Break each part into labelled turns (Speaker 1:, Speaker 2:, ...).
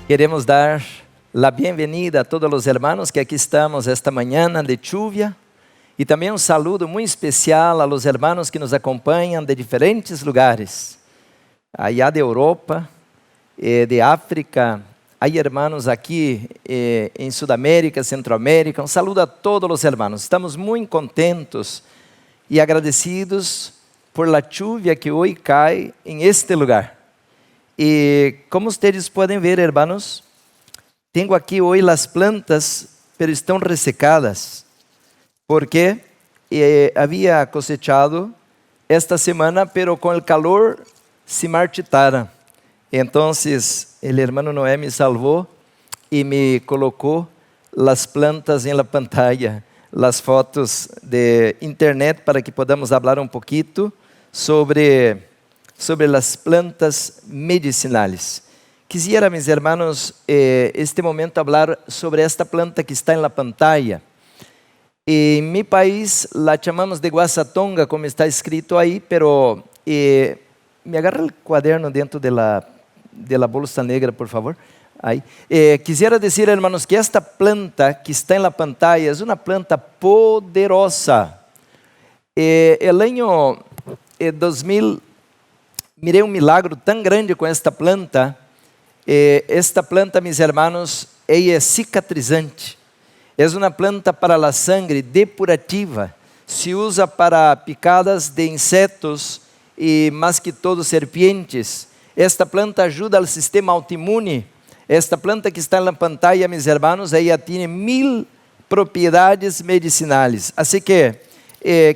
Speaker 1: Queremos dar la bienvenida a todos los hermanos que aquí estamos esta mañana de lluvia y también un saludo muy especial a los hermanos que nos acompañan de diferentes lugares, allá de Europa, de África, hay hermanos aquí en Sudamérica, Centroamérica. Un saludo a todos los hermanos. Estamos muy contentos y agradecidos por la lluvia que hoy cae en este lugar. Y como ustedes pueden ver, hermanos, tengo aquí hoy las plantas, pero están resecadas, porque había cosechado esta semana, pero con el calor se marchitaram. Entonces, el hermano Noé me salvó y me colocó las plantas en la pantalla, las fotos de internet, para que podamos hablar un poquito sobre las plantas medicinales. Quisiera, mis hermanos, este momento hablar sobre esta planta que está en la pantalla. En mi país la llamamos de guasatonga, como está escrito ahí, pero me agarra el cuaderno dentro de la bolsa negra, por favor. Ahí. Quisiera decir, hermanos, que esta planta que está en la pantalla es una planta poderosa. El año 2000, miré un milagro tan grande con esta planta. Esta planta, mis hermanos, ella es cicatrizante. Es una planta para la sangre, depurativa. Se usa para picadas de insetos y más que todo serpientes. Esta planta ayuda al sistema autoinmune. Esta planta que está en la pantalla, mis hermanos, ella tiene 1000 propiedades medicinales. Así que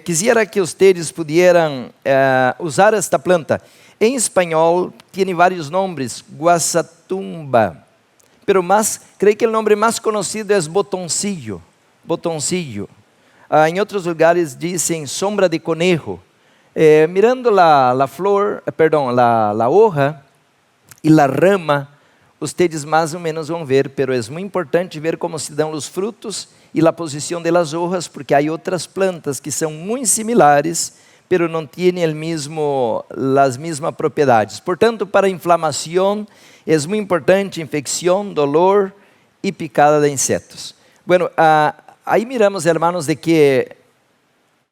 Speaker 1: quisiera que ustedes pudieran usar esta planta. En español tiene varios nombres, guasatumba, pero creo que el nombre más conocido es botoncillo. En otros lugares dicen sombra de conejo. Mirando la flor, la hoja y la rama, ustedes más o menos vão ver, pero es muy importante ver cómo se dan los frutos y la posición de las hojas, porque hay otras plantas que son muy similares, pero não tienen las mismas propiedades. Portanto, para inflamação, é muito importante infecção, dolor e picada de insetos. Bueno, aí miramos, hermanos, de que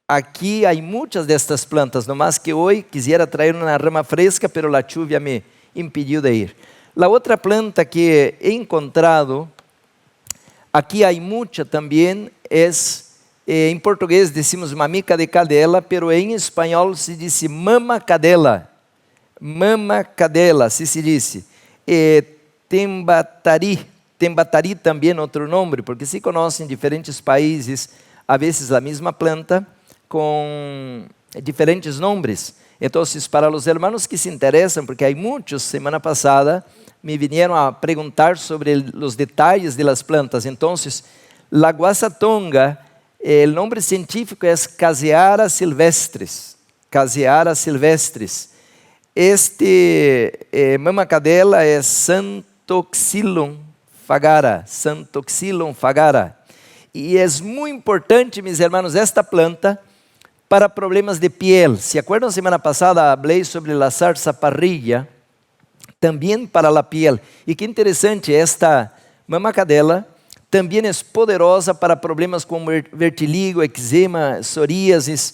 Speaker 1: aqui há muitas destas plantas, no más que hoje quisiera traer uma rama fresca, pero la lluvia me impediu de ir. La outra planta que he encontrado, aqui há muita também, em português decimos mamica de cadela, pero em espanhol se diz mama cadela. Mama cadela, assim se diz. Tembatari também outro nome, porque se conhecem em diferentes países, a vezes a mesma planta, com diferentes nomes. Então, para os hermanos que se interessam, porque há muitos, semana passada, me vieram a perguntar sobre os detalhes de las plantas. Então, la guasatonga, o nome científico é Caseara silvestris. Caseara silvestris. Mama cadela é Santoxylon fagara. Santoxylon fagara. E é muito importante, meus irmãos, esta planta para problemas de piel. ¿Se acuerdan? Semana passada falei sobre la sarsaparilla, também para a piel. E que interessante, esta mama cadela também é poderosa para problemas como vertigo, eczema, psoríase,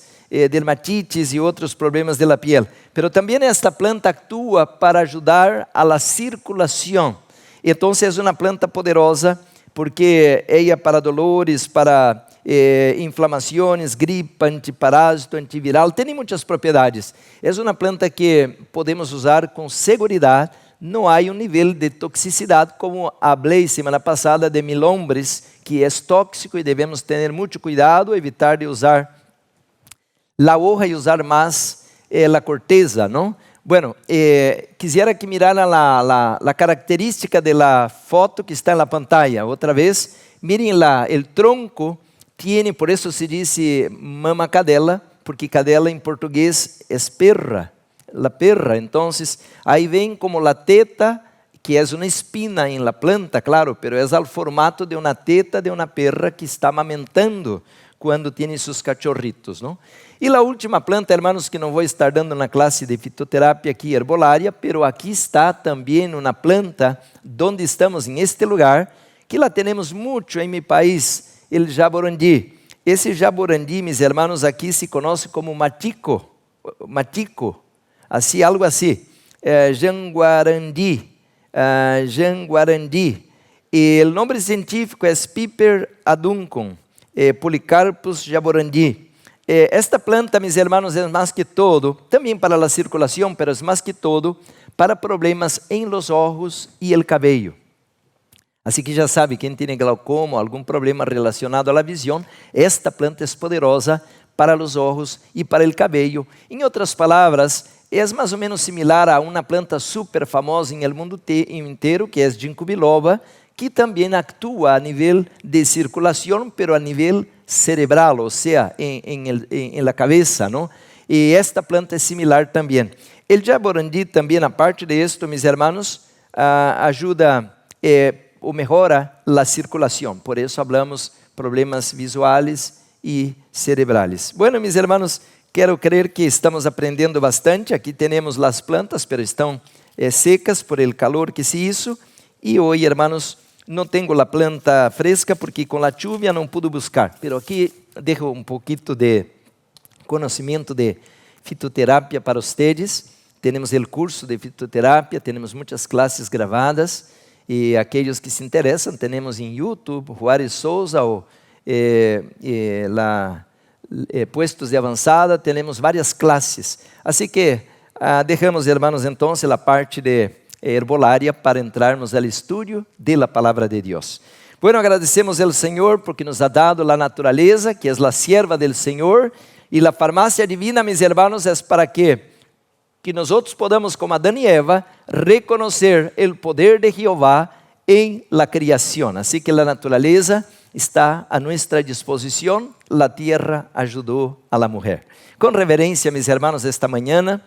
Speaker 1: dermatites e outros problemas da piel. Pero também esta planta atua para ajudar a la circulação. Então é uma planta poderosa porque ela para dolores, para inflamações, gripe, antiparásito, antiviral, tem muitas propriedades. É uma planta que podemos usar com segurança. Não há nível de toxicidade, como falei semana passada de milombres, que é tóxico e devemos ter muito cuidado, evitar de usar a hoja e usar mais a corteza, não? Bueno, quisiera que miraran la característica de la foto que está en la pantalla. Otra vez, miren el tronco, tiene, por eso se dice mama cadela, porque cadela en portugués es perra, la perra. Entonces, ahí ven como la teta, que es una espina en la planta, claro, pero es al formato de una teta de una perra que está amamentando quando tem seus cachorritos, não? E a última planta, hermanos, que não vou estar dando na classe de fitoterapia aqui, herbolaria, pero aqui está também uma planta, onde estamos em este lugar, que la temos muito em meu país, o jaborandi. Esse jaborandi, meus hermanos, aqui se conhece como matico, assim, algo assim, janguarandi, janguarandi. E o nome científico é Piper aduncum, Polycarpus jaborandi. Esta planta, meus hermanos, é mais que todo, também para a circulação, mas é mais que todo para problemas em los ojos e el cabello. Assim que já sabe, quem tem glaucoma, algum problema relacionado à visão, esta planta é poderosa para os olhos e para o cabelo. Em outras palavras, é mais ou menos similar a uma planta super famosa em el mundo inteiro, que é ginkgo biloba, que também atua a nível de circulação, pero a nível cerebral, ou seja, em la cabeça, não? E esta planta é similar também. El jaborandi também, a parte de esto, meus hermanos, ajuda ou melhora a circulação. Por isso, falamos problemas visuais e cerebrales. Bueno, meus hermanos, quero crer que estamos aprendendo bastante. Aqui temos as plantas, pero estão secas por el calor que se hizo. E hoje, hermanos, não tenho a planta fresca porque com a chuva não pude buscar. Pero aqui deixo um pouquinho de conhecimento de fitoterapia para vocês. Temos o curso de fitoterapia, temos muitas classes gravadas. E aqueles que se interessam, temos em YouTube, Juárez Souza, ou puestos de avançada, temos várias classes. Assim que deixamos, hermanos, então, a parte de herbolaria para entrarmos ao estudo da palavra de Deus. Bueno, agradecemos ao Senhor porque nos ha dado a natureza, que é a sierva del Senhor, e a farmácia divina, meus hermanos, é para que nós podamos, como Adão e Eva, reconhecer o poder de Jeová em la criação. Assim que a natureza está a nossa disposição, a terra ajudou a la mulher. Com reverência, meus hermanos, esta manhã,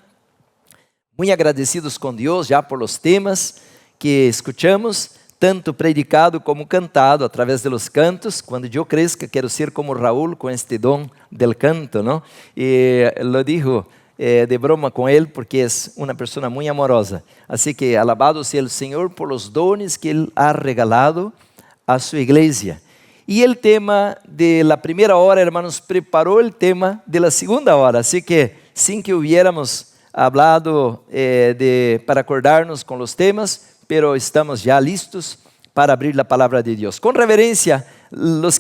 Speaker 1: muito agradecidos com Deus já por los temas que escuchamos, tanto predicado como cantado a través de los cantos. Quando eu cresça, quero ser como Raúl com este dom del canto, não? E lo dijo de broma com ele, porque é uma pessoa muito amorosa. Assim que alabado seja o Senhor por los dones que Ele ha regalado a sua igreja. E o tema de la primeira hora, hermanos, preparou o tema de la segunda hora. Assim que, sem que hubiéramos hablado para acordarnos com os temas, pero estamos já listos para abrir a palavra de Deus. Com reverência, los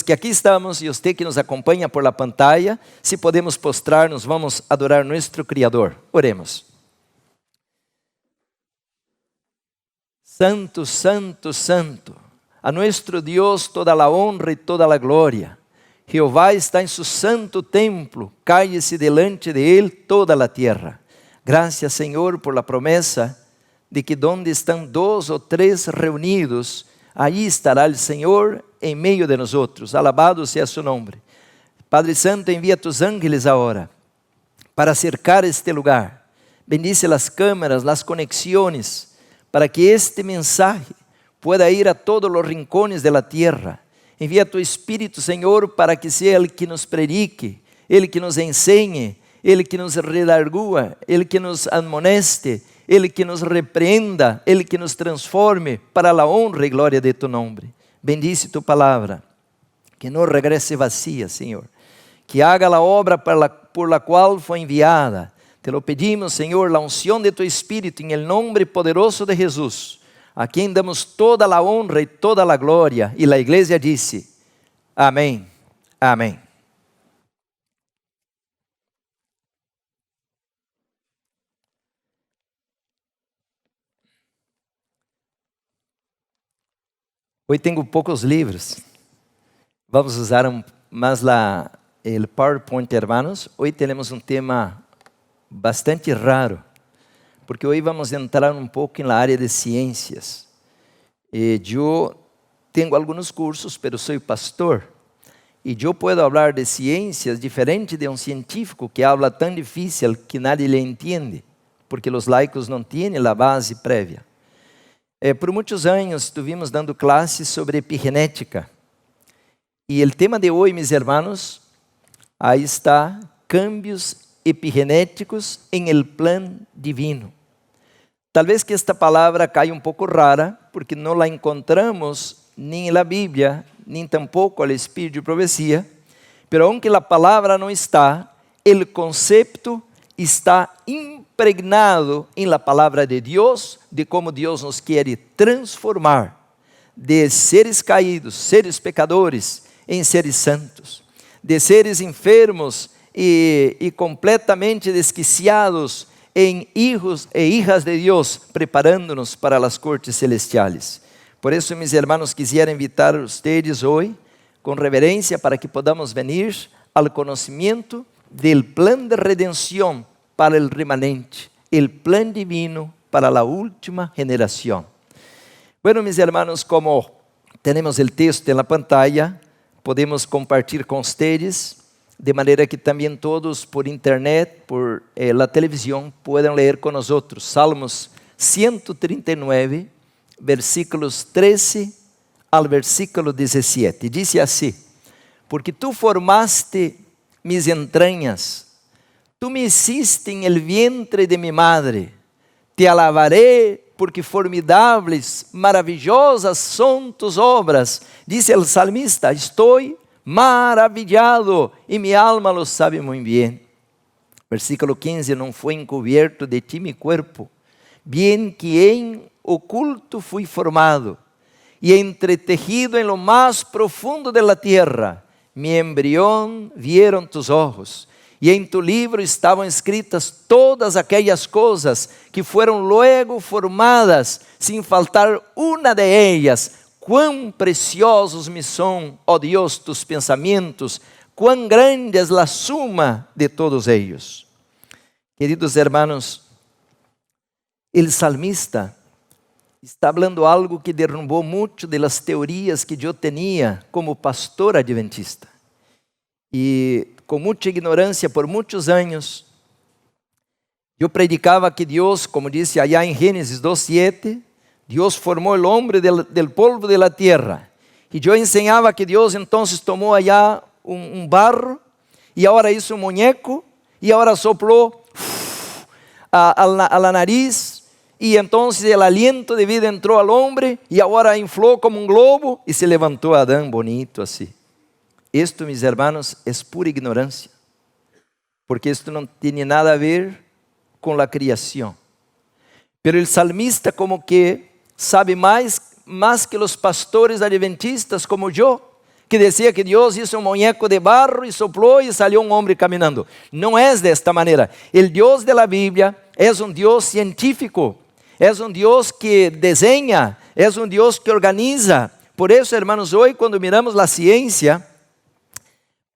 Speaker 1: que aqui estamos e você que nos acompanha por la pantalla, se podemos postrar-nos, vamos adorar nosso Criador. Oremos. Santo, santo, santo, a nuestro Deus toda a honra e toda a glória. Jeová está em su santo templo, cállese delante de Él toda a tierra. Gracias, Senhor, por la promesa de que donde estão 2 ou 3 reunidos, aí estará o Senhor em meio de nós. Alabado seja su nome. Padre Santo, envia tus ángeles agora para cercar este lugar. Bendice as câmeras, as conexões, para que este mensaje pueda ir a todos os rincones de la tierra. Envia tu Espírito, Senhor, para que seja Ele que nos predique, Ele que nos ensine, Ele que nos redargua, Ele que nos admoneste, Ele que nos repreenda, Ele que nos transforme para a honra e glória de tu nome. Bendice tu palavra, que não regrese vacía, Senhor, que haga a obra por la qual foi enviada. Te lo pedimos, Senhor, a unção de tu Espírito, em el nome poderoso de Jesus, a quem damos toda a honra e toda a glória. E a igreja disse, amém, amém. Hoje tenho poucos livros. Vamos usar mais o PowerPoint, hermanos. Hoje temos um tema bastante raro, porque hoje vamos entrar um pouco na área de ciências. Eu tenho alguns cursos, mas sou pastor, e eu posso falar de ciências diferente de um científico que habla tão difícil que nadie le entende, porque os laicos não têm a base prévia. Por muitos anos estivemos dando classes sobre epigenética. E o tema de hoje, meus irmãos, aí está, cambios epigenéticos em el plan divino. Talvez que esta palavra caia um pouco rara, porque não la encontramos nem na Bíblia, nem tampouco no Espírito de Profecia, pero aunque a palavra não está, o conceito está impregnado em la palavra de Deus, de como Deus nos quer transformar de seres caídos, seres pecadores, em seres santos, de seres enfermos e completamente desquiciados em hijos e hijas de Deus, preparando-nos para as cortes celestiales. Por isso, meus irmãos, quisiera invitar a vocês hoje, com reverência, para que podamos venir ao conhecimento del plan de redenção para o remanente, el plan divino para a última geração. Bueno, mis hermanos, como temos o texto na pantalla, podemos compartilhar com vocês, de maneira que também todos por internet, por la televisão, puedan ler com nós. Salmos 139, versículos 13 ao versículo 17. Diz assim: porque tu formaste mis entranhas, tu me hiciste en el vientre de mi madre, te alabaré porque formidáveis, maravillosas son tus obras. Dice el salmista: estoy maravillado y mi alma lo sabe muy bien. Versículo 15: não foi encubierto de ti mi cuerpo, bien que en oculto fui formado y entretejido en lo más profundo de la tierra. Mi embrión vieron tus ojos, e em tu livro estavam escritas todas aquelas coisas que foram luego formadas, sem faltar uma de ellas. Quão preciosos me são, ó Deus, tus pensamentos, quão grande es la suma de todos ellos. Queridos hermanos, el salmista está falando algo que derrumbou muito de las teorias que eu tinha como pastor adventista. E com muita ignorância por muitos anos, eu predicava que Deus, como disse allá em Gênesis 2:7, Deus formou o homem del polvo de la tierra. E eu ensinava que Deus então tomou allá um barro, e agora hizo um muñeco, e agora soplou a la nariz, e então o aliento de vida entrou ao homem, e agora inflou como um globo, e se levantou Adão bonito assim. Esto, mis hermanos, é pura ignorância, porque isto não tem nada a ver com a criação. Pero o salmista como que sabe mais que os pastores adventistas como eu, que dizia que Deus hizo um muñeco de barro e soplou e salió um homem caminhando. Não é desta maneira. O Deus da Bíblia é um Deus científico, é um Deus que desenha, é um Deus que organiza. Por isso, hermanos, hoje quando miramos a ciência,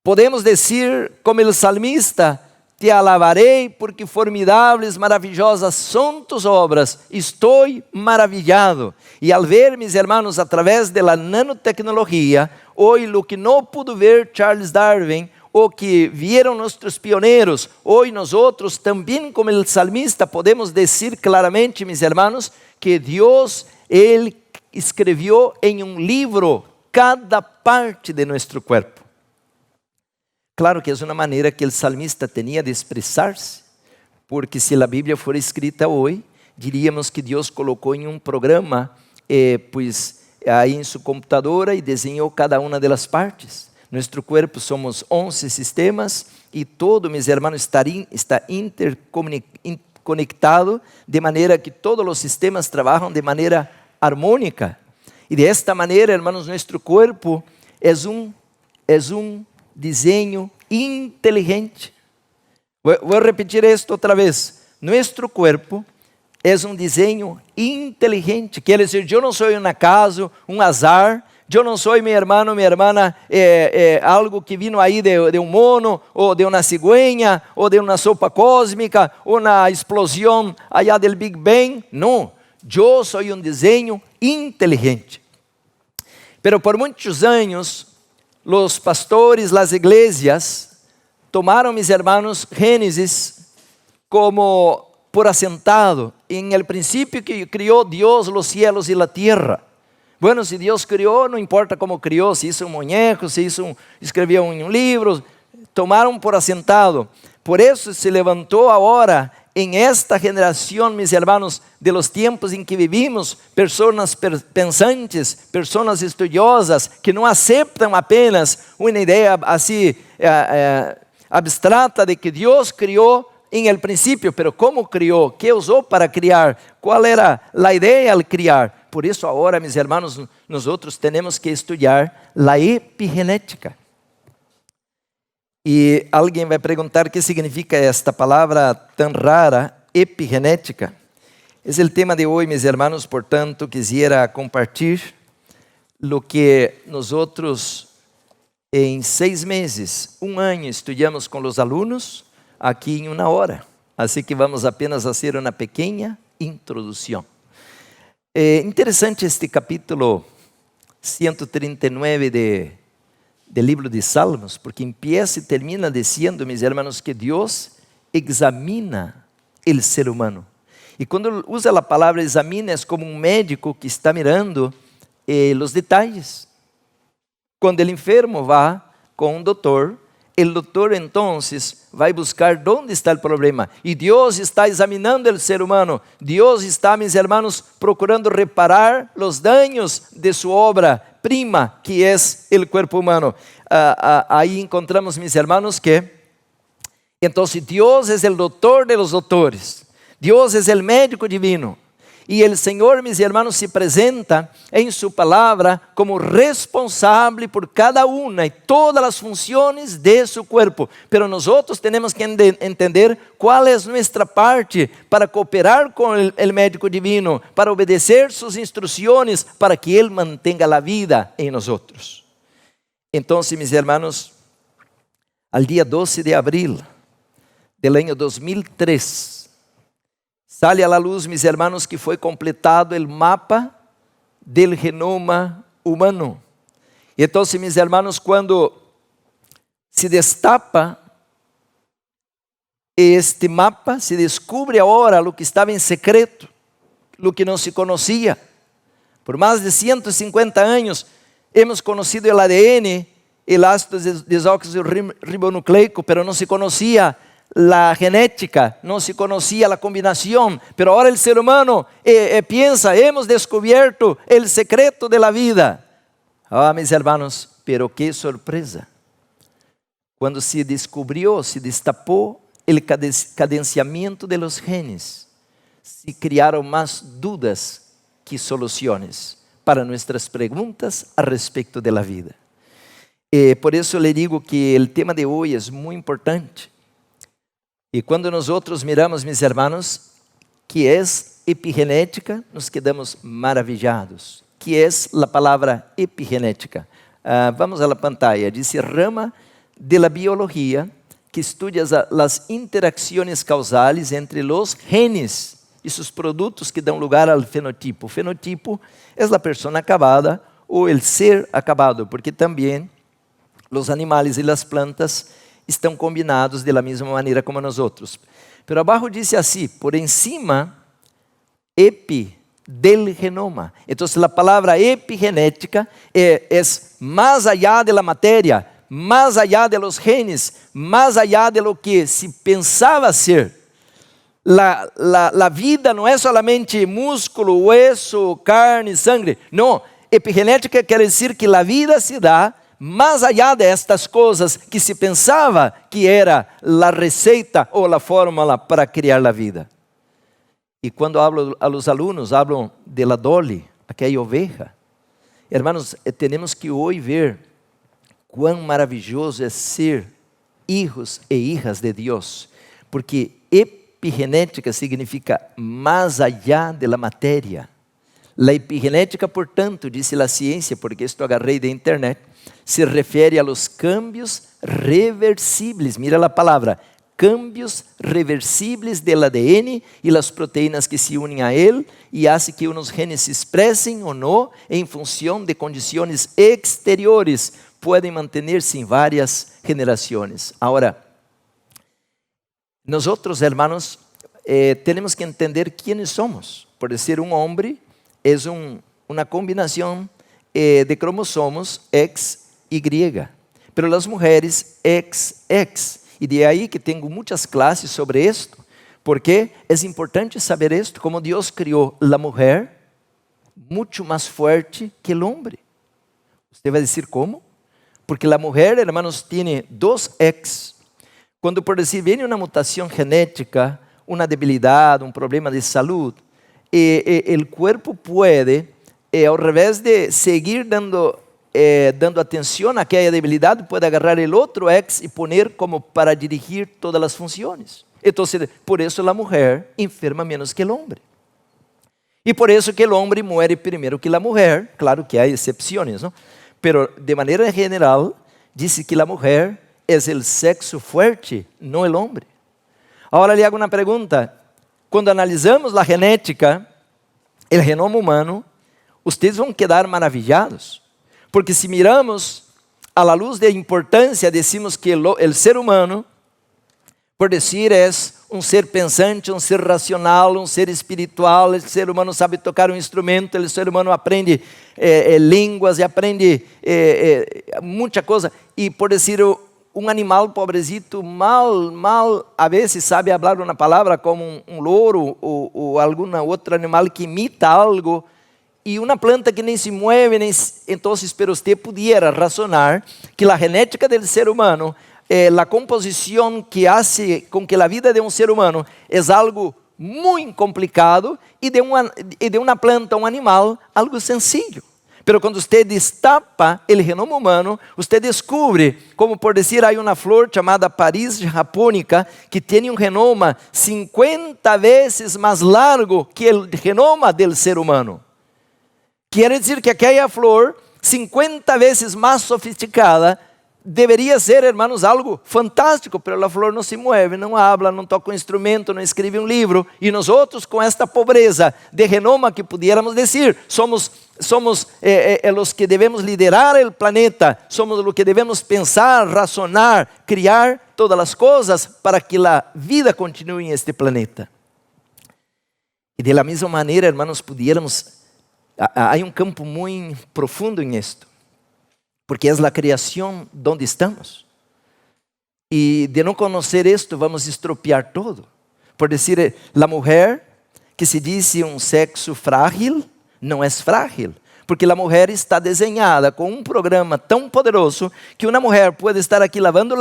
Speaker 1: podemos dizer como o salmista: te alabarei porque formidáveis, maravillosas são tus obras, estou maravilhado. E ao ver, mis hermanos, através da nanotecnologia, hoje o que não pudo ver Charles Darwin, o que vieram nossos pioneiros, hoje nós outros, também como o salmista, podemos dizer claramente, mis hermanos, que Deus, Ele escreveu em um livro cada parte de nosso corpo. Claro que é uma maneira que o salmista tinha de expressar-se, porque se a Bíblia for escrita hoje, diríamos que Deus colocou em um programa, aí em sua computadora e desenhou cada uma das partes. Nosso corpo somos 11 sistemas e todo, meus irmãos, está interconectado, de maneira que todos os sistemas trabalham de maneira harmônica. E de esta maneira, irmãos, nosso corpo é um desenho inteligente. Vou repetir isto outra vez. Nosso corpo é um desenho inteligente. Quer dizer, eu não sou um acaso, um azar. Eu não sou, meu irmão, minha irmã, algo que vino aí de um mono, ou de uma cigüeña, ou de uma sopa cósmica, ou na explosão allá del Big Bang. Não, eu sou um desenho inteligente. Pero por muitos anos, os pastores, as igrejas, tomaram, mis hermanos, Gênesis como por assentado, em el princípio que criou Deus os cielos e a terra. Bueno, se Deus criou, não importa como criou, se hizo um muñeco, se escreveu um livro, tomaram por assentado. Por isso se levantou agora, em esta geração, mis hermanos, de los tiempos em que vivimos, pessoas pensantes, pessoas estudiosas, que não aceitam apenas uma ideia assim abstrata de que Deus criou em el princípio, pero como criou, que usou para criar, qual era a ideia al criar. Por isso agora, mis hermanos, nós temos que estudar a epigenética. E alguém vai perguntar o que significa esta palavra tão rara, epigenética. É o tema de hoje, mis hermanos, portanto, quisiera compartilhar o que nós em 6 meses, 1 ano, estudamos com os alunos, aqui em 1 hora. Assim que vamos apenas fazer uma pequena introdução. É interessante este capítulo 139 del livro de Salmos, porque empieza e termina dizendo, mis hermanos, que Deus examina o ser humano. E quando usa a palavra examina, é como um médico que está mirando os detalhes. Quando o enfermo vai com um doutor, o doutor então vai buscar onde está o problema. E Deus está examinando o ser humano. Deus está, mis hermanos, procurando reparar os danos de sua obra prima, que é o corpo humano. Aí encontramos, mis hermanos, que então Deus é o doutor de los doutores. Deus é o médico divino. E o Senhor, mis hermanos, se apresenta em sua palavra como responsável por cada uma e todas as funções de seu corpo. Pero nós temos que entender qual é nossa parte para cooperar com o médico divino, para obedecer suas instruções, para que Ele mantenha a vida em nós. Então, mis hermanos, al dia 12 de abril del ano 2003, sale à luz, mis hermanos, que foi completado o mapa del genoma humano. E então, mis hermanos, quando se destapa este mapa, se descubre agora o que estava em secreto, o que não se conhecia. Por mais de 150 anos, hemos conhecido o ADN, o ácido desoxirribonucleico, pero não se conhecia la genética, no se conocía la combinación, pero ahora el ser humano piensa, hemos descubierto el secreto de la vida. Mis hermanos, pero qué sorpresa. Cuando se descubrió, se destapó el cadenciamiento de los genes, se criaron más dudas que soluciones para nuestras preguntas a respecto de la vida. Por eso le digo que el tema de hoy es muy importante. E quando nós miramos, mis hermanos, que é epigenética, nos quedamos maravilhados. Que é a palavra epigenética? Vamos à pantalla. Diz rama de la biología que estudia as interacções causales entre os genes e seus produtos que dão lugar ao fenotipo. O fenotipo é a pessoa acabada ou o ser acabado, porque também os animais e as plantas estão combinados de la mesma maneira como nós outros. Pero abaixo diz assim, por encima, epi del genoma. Então, a palavra epigenética é mais allá de la matéria, mais allá de los genes, mais allá de lo que se pensava ser. La vida não é solamente músculo, hueso, carne, sangue. Não, epigenética quer dizer que a vida se dá mais allá de estas coisas que se pensava que era a receita ou a fórmula para criar a vida. E quando hablo a los alunos, hablo de la Dolly, aquela oveja. Hermanos, temos que hoje ver quão maravilhoso é ser hijos e hijas de Deus, porque epigenética significa mais allá de la matéria. La epigenética, portanto, disse a ciência, porque isto agarrei da internet, se refere a los cambios reversibles. Mira a palavra, cambios reversibles del ADN e las proteínas que se unem a ele e hace que unos genes se expressem ou não em função de condições exteriores. Podem manter-se em várias gerações. Agora, nós, hermanos, temos que entender quem somos. Por ser um homem, é una combinación de cromossomos XY. Pero las mujeres XX. E de aí que tenho muitas classes sobre isto, porque é importante saber isto, como Deus criou a mulher muito mais forte que o homem. Você vai dizer como? Porque a mulher, hermanos, tem dois X. Quando, por dizer, vem uma mutação genética, uma debilidade, um problema de saúde, o corpo pode, ao revés de seguir dando atenção àquela debilidade, pode agarrar o outro X e poner como para dirigir todas as funções. Então, por isso a mulher enferma menos que o homem. E por isso que o homem muere primeiro que a mulher. Claro que há exceções, não? Pero de maneira geral, diz que a mulher é o sexo forte, não o homem. Agora lhe hago uma pergunta. Quando analisamos a genética, o genoma humano, vocês vão quedar maravilhados. Porque se miramos a la luz de importância, decimos que o ser humano, por dizer, é um ser pensante, um ser racional, um ser espiritual. O ser humano sabe tocar um instrumento, o ser humano aprende línguas e aprende muita coisa. E por dizer, um animal pobrecito, mal, a vezes sabe falar uma palavra como um louro ou algum outro animal que imita algo. E uma planta que nem se mueve, então, pero você pudiera razonar que a genética do ser humano, a composição que hace com que a vida de um ser humano é algo muito complicado e de uma planta, um animal, algo sencillo. Pero quando você destapa o genoma humano, você descobre, como por dizer, há uma flor chamada Paris japônica que tem um genoma 50 vezes mais largo que o genoma do ser humano. Quer dizer que aquela flor, 50 vezes mais sofisticada, deveria ser, hermanos, algo fantástico, mas a flor não se mueve, não habla, não toca um instrumento, não escreve um livro. E nós outros, com esta pobreza de genoma que pudiéramos dizer, somos os que devemos liderar o planeta, somos os que devemos pensar, razonar, criar todas as coisas para que a vida continue em este planeta. E de la mesma maneira, hermanos, pudiéramos... Há um campo muito profundo em isto, porque é a criação onde estamos. E de não conhecer isto, vamos estropiar todo. Por dizer, a mulher que se diz um sexo frágil, não é frágil, porque a mulher está desenhada com um programa tão poderoso que uma mulher pode estar aqui lavando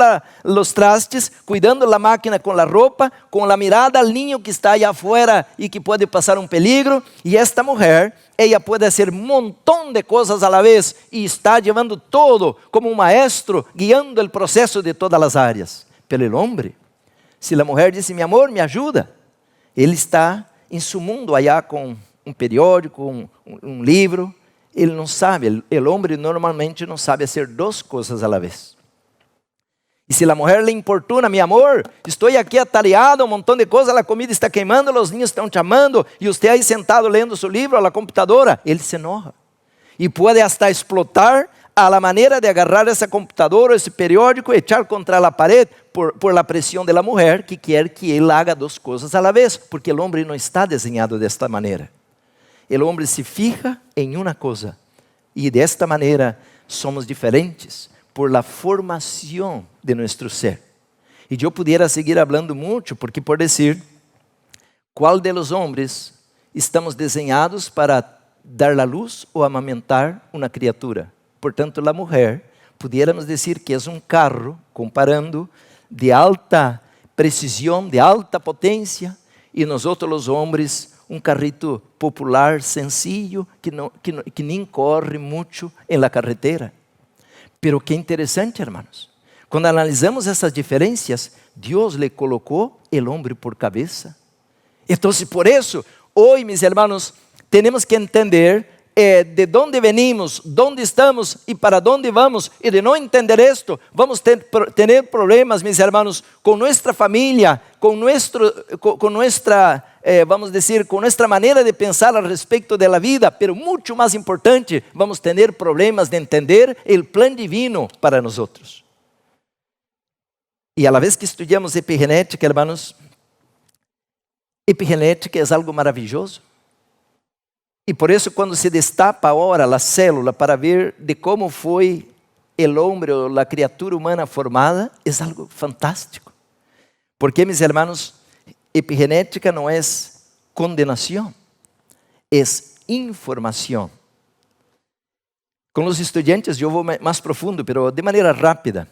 Speaker 1: os trastes, cuidando da máquina com a roupa, com a mirada ao ninho que está aí afuera e que pode passar um peligro. E esta mulher, ela pode fazer um montão de coisas à vez e está levando todo como um maestro, guiando o processo de todas as áreas. Pero o homem, se a mulher diz, meu amor, me ajuda, ele está em seu mundo allá com um periódico, um livro. Ele não sabe, o homem normalmente não sabe fazer duas coisas à vez. E se a mulher lhe importuna, meu amor, estou aqui atareado, um montão de coisas, a comida está queimando, os ninhos estão chamando, e você aí sentado lendo seu livro, a computadora, ele se enoja. E pode hasta explotar a la maneira de agarrar essa computadora, esse periódico, e echar contra a parede, por la pressão da mulher, que quer que ele haga duas coisas à vez, porque o homem não está desenhado desta maneira. O homem se fija em uma coisa, e desta maneira somos diferentes por la formação de nosso ser. E eu pudiera seguir falando muito, porque por dizer, qual de los homens estamos desenhados para dar a luz ou amamentar uma criatura? Portanto, a mulher, pudiéramos dizer que é um carro, comparando, de alta precisão, de alta potência, e nós outros, os homens, um carrito popular, sencillo, que nem corre muito em la carretera. Pero que interessante, hermanos. Quando analisamos essas diferenças, Deus lhe colocou o homem por cabeça. Então, por isso, hoje, meus irmãos, temos que entender de onde venimos, onde estamos e para onde vamos. E de não entender isto, vamos ter problemas, meus irmãos, com nossa família, com nossa, vamos dizer, com nossa maneira de pensar a respeito da vida. Pero muito mais importante, vamos ter problemas de entender o plano divino para nós outros. E a la vez que estudamos epigenética, irmãos, epigenética é algo maravilhoso. E por isso, quando se destapa agora a célula para ver de como foi o homem ou a criatura humana formada, é algo fantástico. Porque, meus irmãos, epigenética não é condenação, é informação. Com os estudantes eu vou mais profundo, mas de maneira rápida.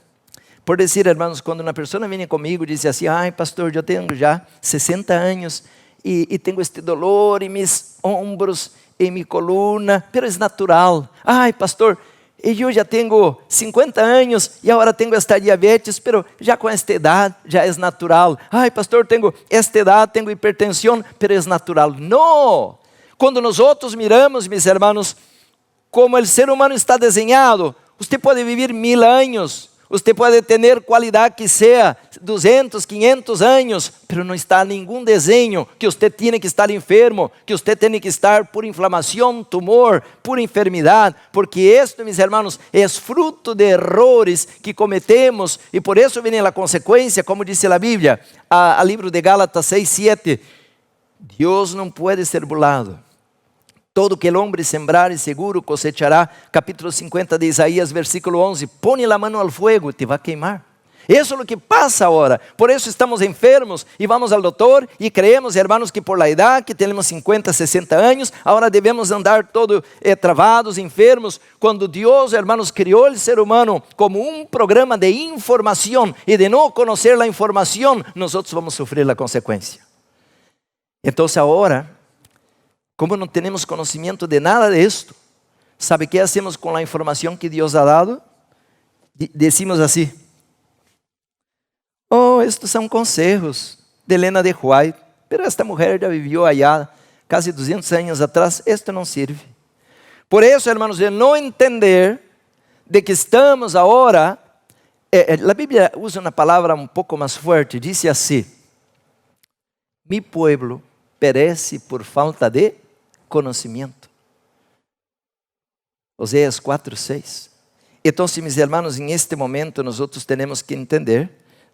Speaker 1: Por dizer, irmãos, quando uma pessoa vem comigo e diz assim: ai, pastor, eu tenho já 60 anos e tenho este dolor em meus ombros, em minha coluna, pero é natural. Ai, pastor, eu já tenho 50 anos e agora tenho esta diabetes, pero já com esta idade já é natural. Ai, pastor, tenho esta idade, tenho hipertensão, pero é natural. Não! Quando nós outros miramos, meus irmãos, como o ser humano está desenhado, você pode viver 1000 anos, você pode ter qualidade que seja 200, 500 anos, mas não está nenhum desenho que você tenha que estar enfermo, que você tenha que estar por inflamação, tumor, por enfermidade, porque isto, meus irmãos, é fruto de errores que cometemos e por isso vem a consequência, como diz a Bíblia, a livro de Gálatas 6, 7, Deus não pode ser burlado. Todo que el hombre sembrar seguro cosechará. Capítulo 50 de Isaías, versículo 11. Põe a mão ao fogo, te vai queimar. Isso é o que passa agora. Por isso estamos enfermos e vamos ao doutor e creemos, hermanos, que por la idade, que temos 50, 60 anos, agora devemos andar todos travados, enfermos. Quando Deus, hermanos, criou o ser humano como um programa de informação e de não conhecer a informação, nós vamos sofrer a consequência. Então, agora, como não temos conhecimento de nada disto, ¿sabe qué hacemos com a informação que Deus ha dado? Decimos assim: oh, estes são conselhos de Helena de White, pero esta mulher já viveu allá quase 200 anos atrás, esto não serve. Por isso, hermanos, de não entender de que estamos agora, a Bíblia usa uma palavra um pouco mais forte, diz assim: mi pueblo perece por falta de conhecimento. Oséias 4, 6. Então, meus irmãos, em este momento nós temos que entender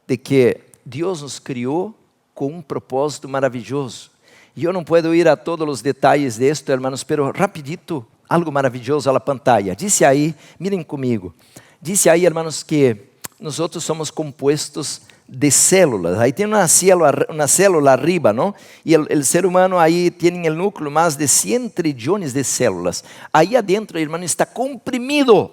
Speaker 1: de que Deus nos criou com um propósito maravilhoso. E eu não posso ir a todos os detalhes disto, irmãos, pero rapidito, algo maravilhoso à pantalla. Disse aí, mirem comigo. Disse aí, irmãos, que nós somos compostos de células. Aí tem uma célula arriba, não? E o ser humano aí tem o núcleo mais de 100 trilhões de células. Aí adentro, irmão, está comprimido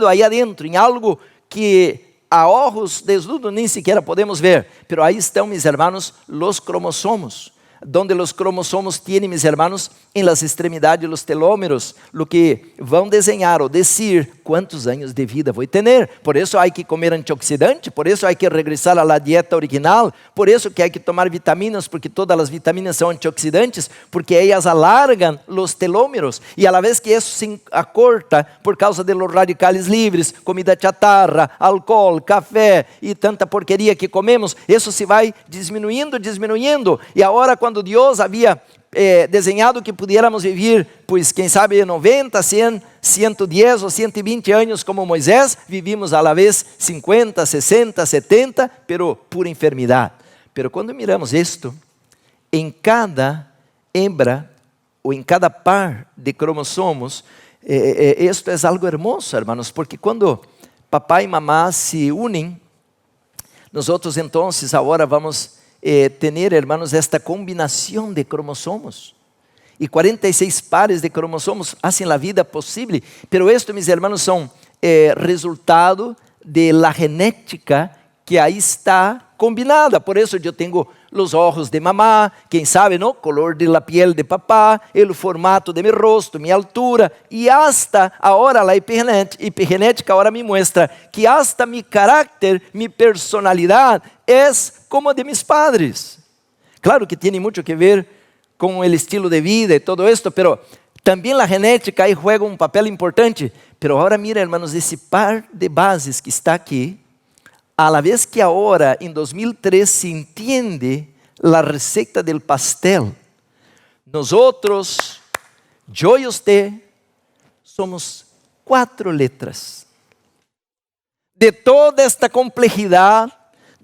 Speaker 1: aí adentro, em algo que a ojos desnudos nem sequer podemos ver. Pero aí estão, meus irmãos, os cromossomos. Donde os cromossomos têm, meus irmãos, em las extremidades, os telômeros, lo que vão desenhar ou dizer quantos anos de vida vou ter. Por isso há que comer antioxidante, por isso há que regressar à dieta original, por isso que há que tomar vitaminas, porque todas as vitaminas são antioxidantes, porque elas alargam os telômeros, e a la vez que isso se acorta por causa de los radicales livres, comida chatarra, álcool, café e tanta porqueria que comemos, isso se vai diminuindo, e agora quando Deus havia desenhado que pudiéramos viver, pois quem sabe 90, 100, 110 ou 120 anos como Moisés, vivimos a la vez 50, 60, 70, pero por enfermidade. Pero quando miramos isto, em cada hembra ou em cada par de cromossomos, isto é algo hermoso, hermanos, porque quando papai e mamá se unem, nós então agora vamos tener, hermanos, esta combinação de cromossomos. E 46 pares de cromossomos hacen a vida possível. Pero esto, mis hermanos, são resultado de la genética que aí está combinada. Por isso eu tenho os olhos de mamá, quem sabe, não? Color de la piel de papá, o formato de meu rosto, minha altura, e hasta agora a epigenética agora me mostra que hasta mi carácter, mi personalidade é como a de mis padres. Claro que tem muito que ver com o estilo de vida e todo esto, pero também a genética aí juega um papel importante. Pero agora mira, hermanos, esse par de bases que está aqui, a la vez que agora, em 2003, se entende a receita del pastel, nós outros, eu e você, somos 4 letras. De toda esta complexidade,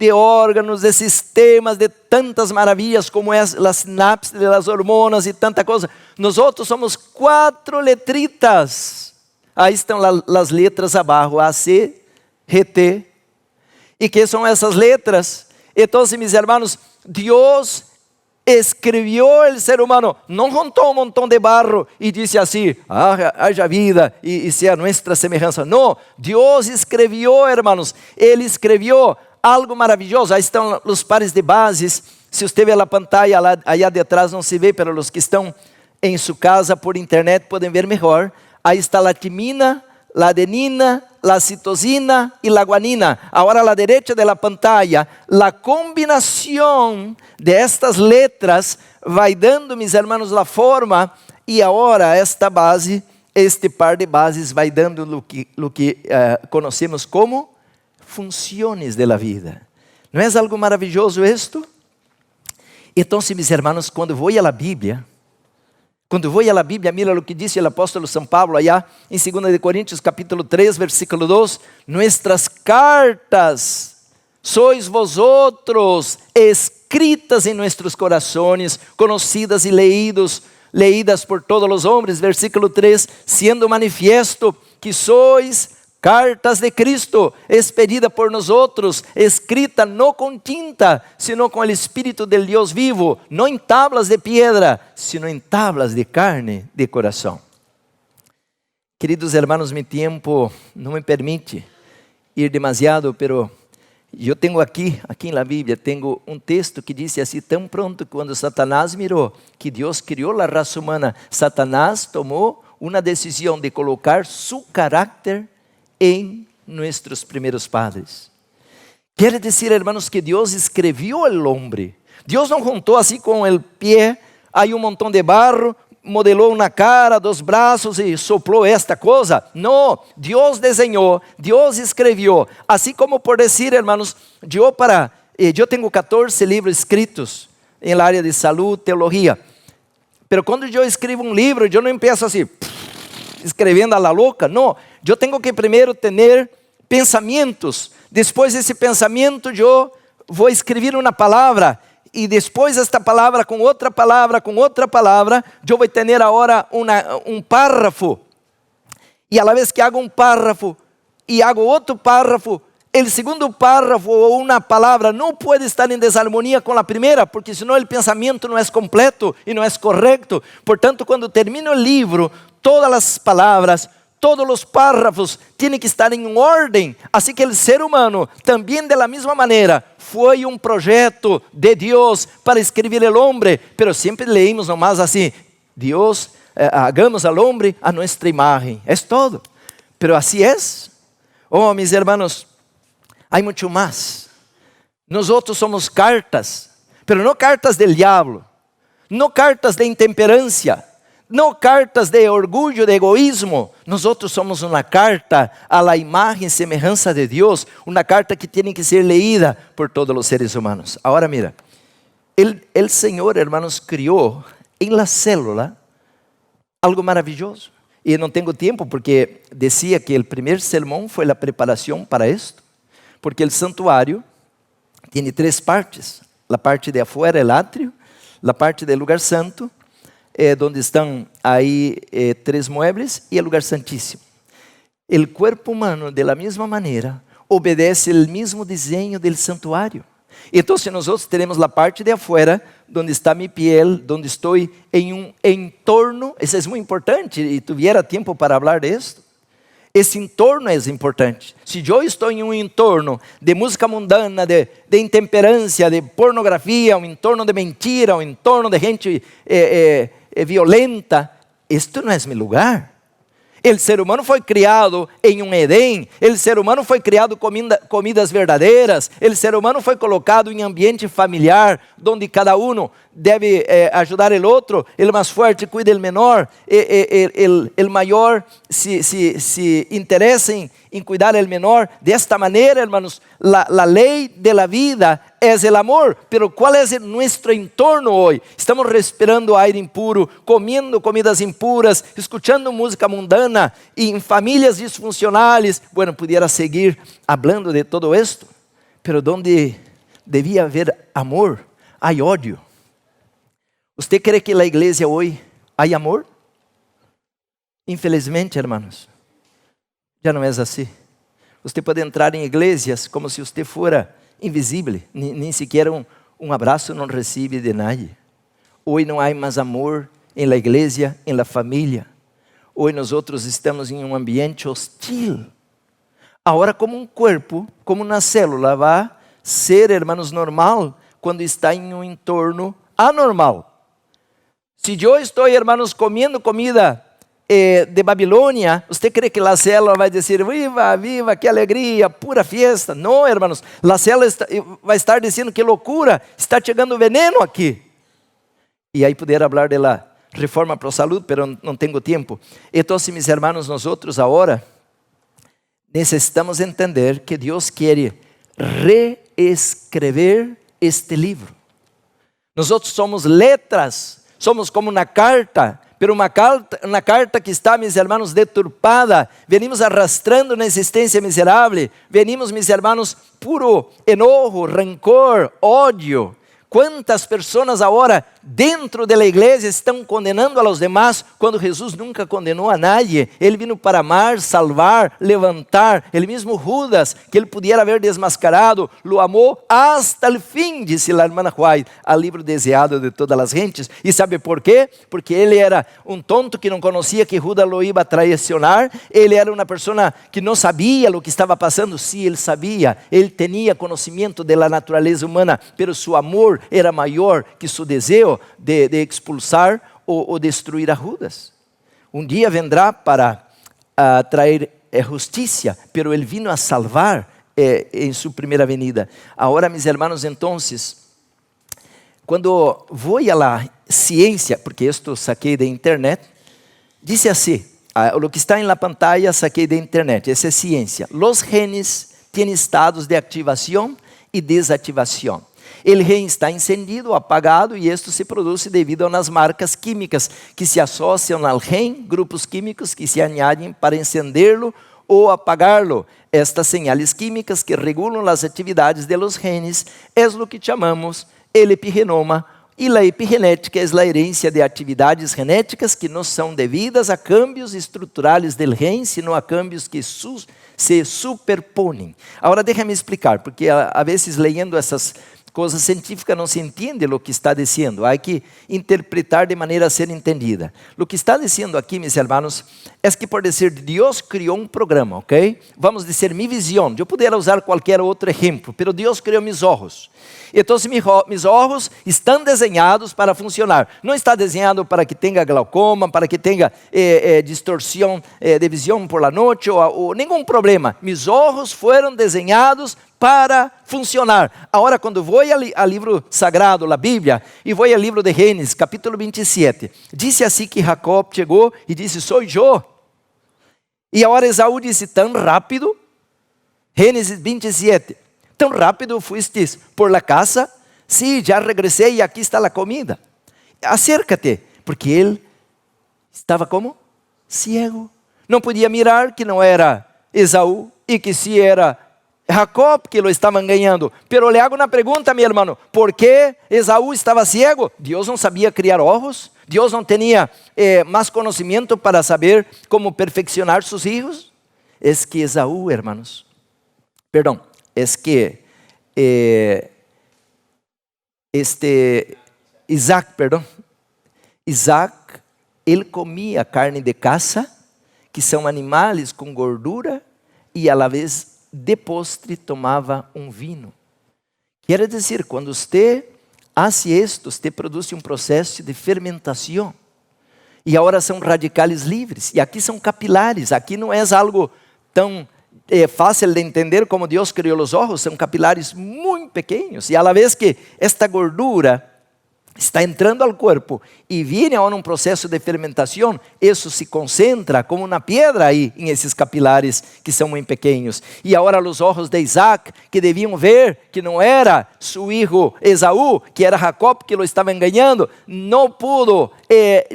Speaker 1: de órganos, de sistemas, de tantas maravillas como é a sinapse das hormonas e tanta coisa. Nós somos 4 letritas. Aí estão as letras abaixo, A, C, G, T. E que são essas letras? Então, meus irmãos, Deus escreveu o ser humano, não juntou um montão de barro e disse assim, haja vida e seja nossa semelhança. Não, Deus escreveu, irmãos, Ele escreveu algo maravilhoso. Aí estão os pares de bases. Se você vê a pantalla, lá, aí atrás não se vê, mas os que estão em sua casa por internet podem ver melhor. Aí está a timina, a adenina, a citosina e a guanina. Agora, à direita da pantalla, a combinação de estas letras vai dando, meus irmãos, a forma, e agora esta base, este par de bases vai dando o que conhecemos como funções da vida. Não é algo maravilhoso isto? Então, meus irmãos, quando vou à Bíblia, mira o que disse o apóstolo São Paulo, allá em 2 Coríntios capítulo 3, versículo 2, nuestras cartas sois vosotros, escritas em nossos corações, conhecidas e leídas por todos os homens, versículo 3, sendo manifiesto que sois cartas de Cristo, expedida por nosotros, escrita no com tinta, sino com o Espírito del Dios vivo, não em tablas de piedra, sino em tablas de carne de coração. Queridos hermanos, meu tempo não me permite ir demasiado, pero eu tenho aqui na Bíblia, tenho um texto que diz assim, tão pronto quando Satanás mirou que Deus criou a raça humana, Satanás tomou uma decisão de colocar su caráter em nossos primeiros padres. Quer dizer, hermanos, que Deus escreveu o homem. Deus não juntou assim com o pé, aí um montão de barro, modelou uma cara, 2 braços e soplou esta coisa. Não, Deus desenhou, Deus escreveu. Assim como por dizer, hermanos, eu tenho 14 livros escritos em la área de saúde, teologia. Pero quando eu escrevo um livro, eu não empiezo assim, escrevendo a la louca. Não, eu tenho que primeiro ter pensamentos. Depois desse pensamento, eu vou escrever uma palavra. E depois esta palavra com outra palavra, eu vou ter agora um párrafo. E a la vez que hago um párrafo e hago outro párrafo, o segundo párrafo ou uma palavra não pode estar em desarmonia com a primeira, porque senão o pensamento não é completo e não é correto. Portanto, quando termino o livro, todas as palavras, todos os párrafos têm que estar em ordem. Assim que o ser humano, também de la mesma maneira, foi um projeto de Deus para escrever o homem. Pero sempre leímos nomás assim, Deus, hagamos al hombre a nuestra imagen. É todo. Pero assim é. Oh, mis hermanos, há muito mais. Nós somos cartas, pero não cartas del diablo, não cartas de intemperância, não cartas de orgulho, de egoísmo. Nós somos uma carta a la imagen e semelhança de Deus, uma carta que tem que ser leída por todos os seres humanos. Agora mira, o Senhor, hermanos, criou em la célula algo maravilhoso. E não tenho tempo porque dizia que o primeiro sermão foi a preparação para isto, porque o santuário tem 3 partes. A parte de afuera, o átrio, a parte do lugar santo, onde estão aí 3 muebles, e o lugar santíssimo. O corpo humano, de la mesma maneira, obedece o mesmo desenho do santuário. Então, nós teremos a parte de afuera, onde está minha piel, onde estou em um entorno. Isso é muito importante, e tuviera tempo para falar disso. Esse entorno é importante. Se eu estou em um entorno de música mundana, de intemperância, de pornografia, um entorno de mentira, um entorno de gente violenta, isto não é meu lugar. O ser humano foi criado em um Edém, o ser humano foi criado comidas verdadeiras, o ser humano foi colocado em ambiente familiar, onde cada um deve ajudar o outro, o mais forte cuida do menor, o maior se interessa em cuidar do menor. Desta maneira, hermanos, a lei da vida é o amor. Pero qual é nosso entorno hoje? Estamos respirando aire impuro, comendo comidas impuras, escutando música mundana e em famílias disfuncionais. Bueno, pudiera seguir hablando de todo esto, pero devia haver amor, há ódio. Você crê que na igreja hoje há amor? Infelizmente, hermanos, já não é assim. Você pode entrar em igrejas como se você fora invisível, nem sequer um abraço não recebe de nadie. Hoje não há mais amor em la igreja, em la família. Hoje nós outros estamos em um ambiente hostil. Agora, como um corpo, como uma célula, vai ser, hermanos, normal quando está em um entorno anormal. Se eu estou, hermanos, comendo comida de Babilônia, você crê que a célula vai dizer, viva, viva, que alegria, pura fiesta? Não, hermanos, a célula vai estar dizendo que loucura, está chegando veneno aqui. E aí poder falar da reforma para a saúde, mas não tenho tempo. Então, meus hermanos, nós outros agora necessitamos entender que Deus quer reescrever este livro. Nós outros somos letras, somos como uma carta, pero uma carta que está, meus hermanos, deturpada. Venimos arrastrando na existência miserável. Venimos, meus hermanos, puro enojo, rancor, ódio. Quantas pessoas agora dentro da igreja estão condenando a los demás, quando Jesus nunca condenou a nadie. Ele vino para amar, salvar, levantar. Ele mesmo Judas, que ele pudiera haber desmascarado, lo amou hasta el fim, disse a irmã White, al livro desejado de todas as gentes. E sabe por quê? Porque ele era um tonto que não conhecia que Judas lo iba a traicionar. Ele era uma pessoa que não sabia o que estava passando. Sim, ele sabia. Ele tinha conhecimento da natureza humana, pero seu amor era maior que seu desejo de expulsar ou destruir a Judas. Um dia vendrá para trazer justiça, pero ele vino a salvar em sua primeira venida. Agora, meus hermanos, então, quando vou a la ciência, porque isto saquei da internet, diz assim, o que está na pantalla saquei da internet, essa é ciência. Los genes têm estados de ativação e desativação. O gen está encendido ou apagado e isto se produz devido a umas marcas químicas que se associam ao gen, grupos químicos que se añadem para encendê-lo ou apagá-lo. Estas señales químicas que regulam as atividades de los genes é o que chamamos el epigenoma, e a epigenética é a herência de atividades genéticas que não são devidas a cambios estruturais del gen, sino a cambios que se superponem. Agora, deixa-me explicar, porque a vezes lendo essas coisas científicas não se entende o que está dizendo. Há que interpretar de maneira a ser entendida. O que está dizendo aqui, meus hermanos, é que por dizer Deus criou um programa, ok? Vamos dizer minha visão. Eu poderia usar qualquer outro exemplo, mas Deus criou meus olhos. Então, meus olhos estão desenhados para funcionar. Não está desenhado para que tenha glaucoma, para que tenha distorção de visão por la noite ou nenhum problema. Meus olhos foram desenhados para funcionar. Agora, quando vou ao livro sagrado, a Bíblia, e vou ao livro de Gênesis, capítulo 27, disse assim que Jacob chegou e disse, sou eu. E agora Esaú disse, tão rápido, Gênesis 27, tão rápido fuiste por la casa? Sim, já regressei e aqui está a comida. Acércate, porque ele estava como? Ciego. Não podia mirar que não era Esaú e que se era Jacob que lo estavam ganhando. Pero le hago uma pergunta, meu irmão. ¿Por que Esaú estava ciego? Deus não sabia criar ojos? Deus não tinha mais conhecimento para saber como perfeccionar seus filhos? É que Esaú, hermanos, perdão, é que Isaac, ele comia carne de caça, que são animais com gordura, e a la vez de postre tomava um vinho. Quer dizer, quando você faz isto, você produz um processo de fermentação. E agora são radicales livres. E aqui são capilares. Aqui não é algo tão fácil de entender como Deus criou os olhos. São capilares muito pequenos. E a la vez que esta gordura está entrando ao corpo e vem a um processo de fermentação, isso se concentra como uma pedra aí em esses capilares que são muito pequenos. E agora os olhos de Isaac, que deviam ver que não era seu filho Esaú, que era Jacob que lo estava enganando, não pudo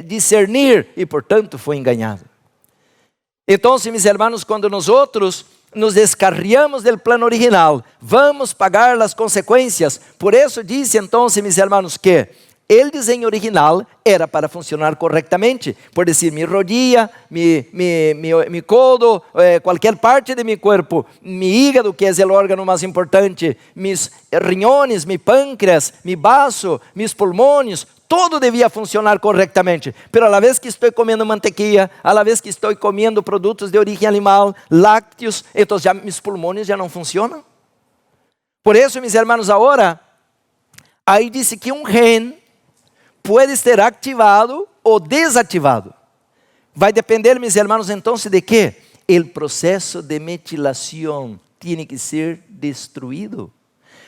Speaker 1: discernir e portanto foi enganado. Então, meus irmãos, quando nós outros nos descarriamos del plano original, vamos pagar las consecuencias. Por eso dice entonces, mis hermanos, que el diseño original era para funcionar correctamente. Por decir, mi rodilla, mi codo, cualquier parte de mi cuerpo, mi hígado, que es el órgano más importante, mis riñones, mi páncreas, mi vaso, mis pulmones, todo debía funcionar correctamente. Pero a la vez que estoy comiendo mantequilla, a la vez que estoy comiendo productos de origen animal, lácteos, entonces ya mis pulmones ya no funcionan. Por eso, mis hermanos, ahora, ahí dice que un gen puede ser activado o desativado. Vai depender, mis hermanos, entonces, de qué? El proceso de metilación tiene que ser destruido.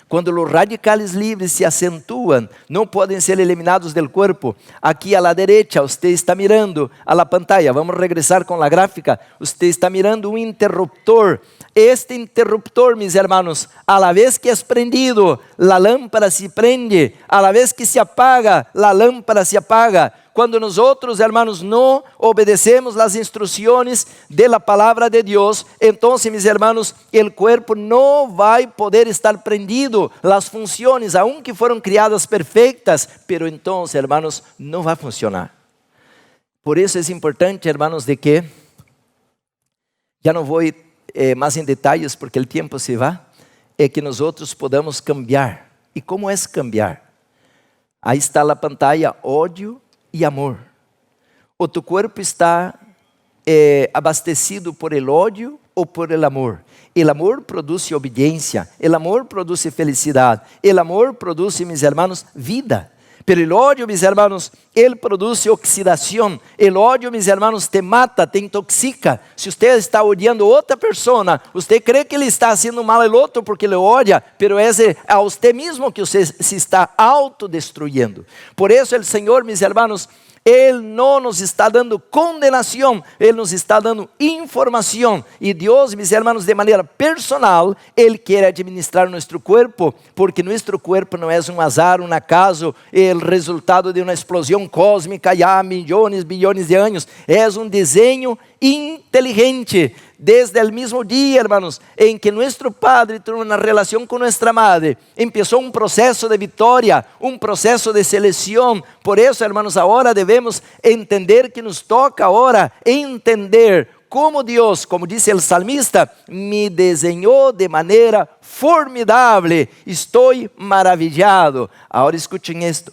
Speaker 1: Quando os radicales livres se acentuam, não podem ser eliminados do corpo. Aqui à la derecha, você está mirando a la pantalla. Vamos regressar com a gráfica. Você está mirando um interruptor. Este interruptor, mis hermanos, a la vez que é prendido, a lâmpada se prende. A la vez que se apaga, a lâmpada se apaga. Quando nós outros, hermanos, não obedecemos as instruções de la palavra de Deus, então, mis hermanos, o corpo não vai poder estar prendido. As funções, aunque foram criadas perfeitas, pero então, hermanos, não vai funcionar. Por isso é importante, hermanos, de que, já não vou mais em detalhes, porque o tempo se vai, é que nós outros podamos cambiar. E como é cambiar? Aí está a pantalla, ódio e amor. O tu corpo está abastecido por el ódio ou por el amor. El amor produz obediência, el amor produz felicidade, el amor produz, mis hermanos, vida. Pero el ódio, mis hermanos, ele produz oxidação. El ódio, mis hermanos, te mata, te intoxica. Se você está odiando outra pessoa, você crê que ele está fazendo mal ao outro porque ele odia, pero é a você mesmo que você se está autodestruyendo. Por isso, o Senhor, mis hermanos, Ele não nos está dando condenação, Ele nos está dando informação. E Deus, mis hermanos, de maneira personal, Ele quer administrar nosso corpo, porque nosso corpo não é um azar, um acaso, o resultado de uma explosão cósmica há milhões, bilhões de anos. É um desenho inteligente. Desde o mesmo dia, hermanos, em que nosso Padre tuvo uma relação com nossa Madre, começou um processo de vitória, um processo de seleção. Por isso, hermanos, agora devemos entender que nos toca agora entender como Deus, como disse o salmista, me desenhou de maneira formidável. Estou maravilhado. Agora escutem isto.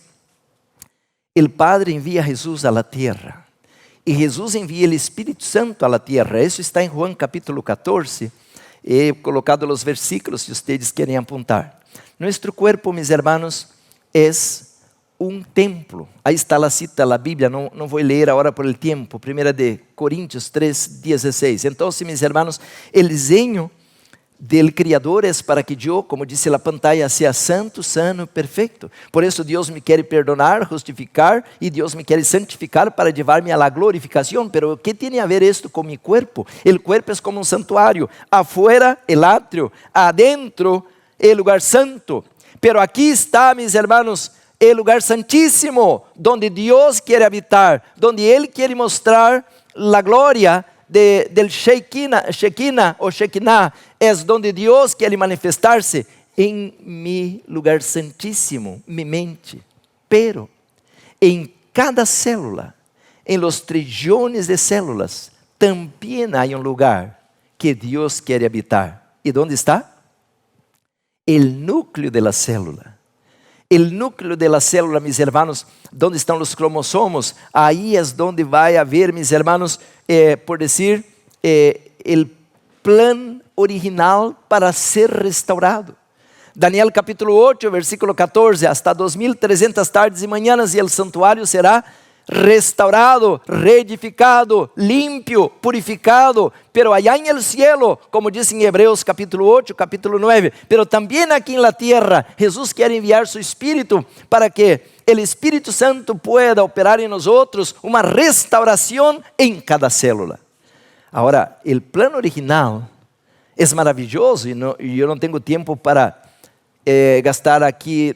Speaker 1: O Padre envia Jesus a la tierra. E Jesus envia o Espírito Santo à terra. Isso está em João capítulo 14. He colocado os versículos se vocês querem apontar. Nosso corpo, mis hermanos, é um templo. Aí está a cita, a Bíblia, não vou ler agora por el tempo. 1 de Coríntios 3:16. Então, mis hermanos, o desenho del Criador é para que eu, como disse a pantalla, seja santo, sano, perfeito. Por isso Deus me quer perdonar, justificar, e Deus me quer santificar para levar-me a la glorificação. Pero o que tem a ver isto com mi corpo? O corpo é como um santuário. Afuera, el átrio. Adentro, el lugar santo. Pero aqui está, mis hermanos, el lugar santíssimo, donde Deus quer habitar, donde Ele quer mostrar la glória del Shekinah ou Shekinah, é onde Deus quer manifestar-se em mi lugar santíssimo, mi mente. Pero em cada célula, em los trilhões de células, também há um lugar que Deus quer habitar. E onde está? O núcleo da célula. O núcleo da célula, mis hermanos, onde estão os cromossomos, aí é onde vai haver, mis hermanos, por dizer, o plano original para ser restaurado. Daniel capítulo 8, versículo 14, hasta 2300 tardes e manhãs, e o santuário será restaurado, reedificado, limpio, purificado, pero allá en el cielo, como dice en Hebreos capítulo 8, capítulo 9, pero también aquí en la tierra, Jesús quiere enviar su Espíritu para que el Espíritu Santo pueda operar en nosotros una restauración en cada célula. Ahora, el plano original es maravilloso y yo no tengo tiempo para gastar aquí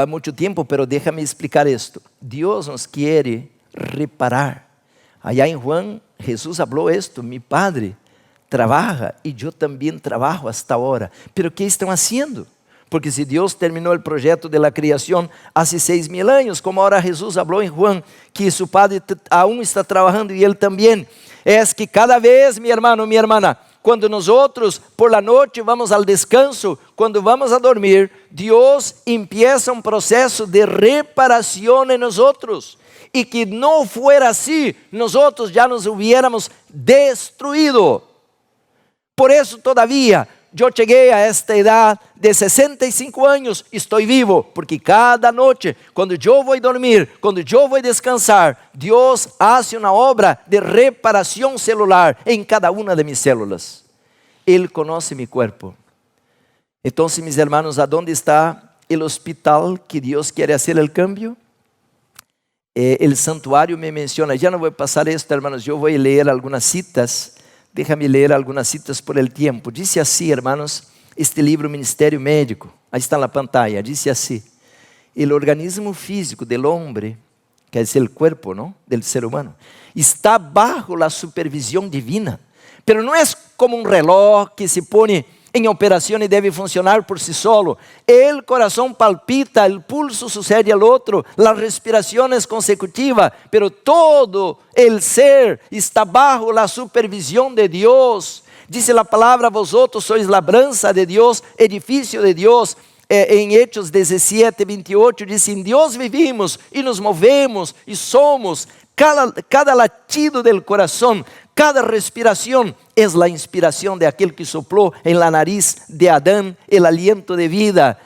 Speaker 1: muito tempo, pero déjame explicar esto. Deus nos quer reparar. Allá em Juan, Jesus falou esto: mi Padre trabaja y yo también trabajo hasta ahora. Pero ¿qué están haciendo? Porque si Dios terminó el proyecto de la creación hace 6.000 años, como ahora Jesús habló en Juan, que su Padre aún está trabajando y Él también, es que cada vez, mi hermano, mi hermana, cuando nosotros por la noche vamos al descanso, cuando vamos a dormir, Dios empieza un proceso de reparación en nosotros. Y que no fuera así, nosotros ya nos hubiéramos destruido. Por eso todavía yo llegué a esta edad de 65 años y estoy vivo, porque cada noche, cuando yo voy a dormir, cuando yo voy a descansar, Dios hace una obra de reparación celular en cada una de mis células. Él conoce mi cuerpo. Entonces, mis hermanos, ¿a dónde está el hospital que Dios quiere hacer el cambio? El santuario me menciona, ya no voy a pasar esto, hermanos, yo voy a leer algunas citas. Déjame leer algunas citas por el tiempo. Dice así, hermanos, este libro Ministério Médico, ahí está en la pantalla, dice así: el organismo físico del hombre, que es el cuerpo, ¿no?, del ser humano, está bajo la supervisión divina, pero no es como un reloj que se pone en operación y debe funcionar por sí solo. El corazón palpita, el pulso sucede al otro, la respiración es consecutiva, pero todo el ser está bajo la supervisión de Dios. Dice la palabra: vosotros sois labranza de Dios, edificio de Dios. En Hechos 17, 28 dice: en Dios vivimos y nos movemos y somos. Cada latido del corazón, cada respiración es la inspiración de aquel que sopló en la nariz de Adán el aliento de vida,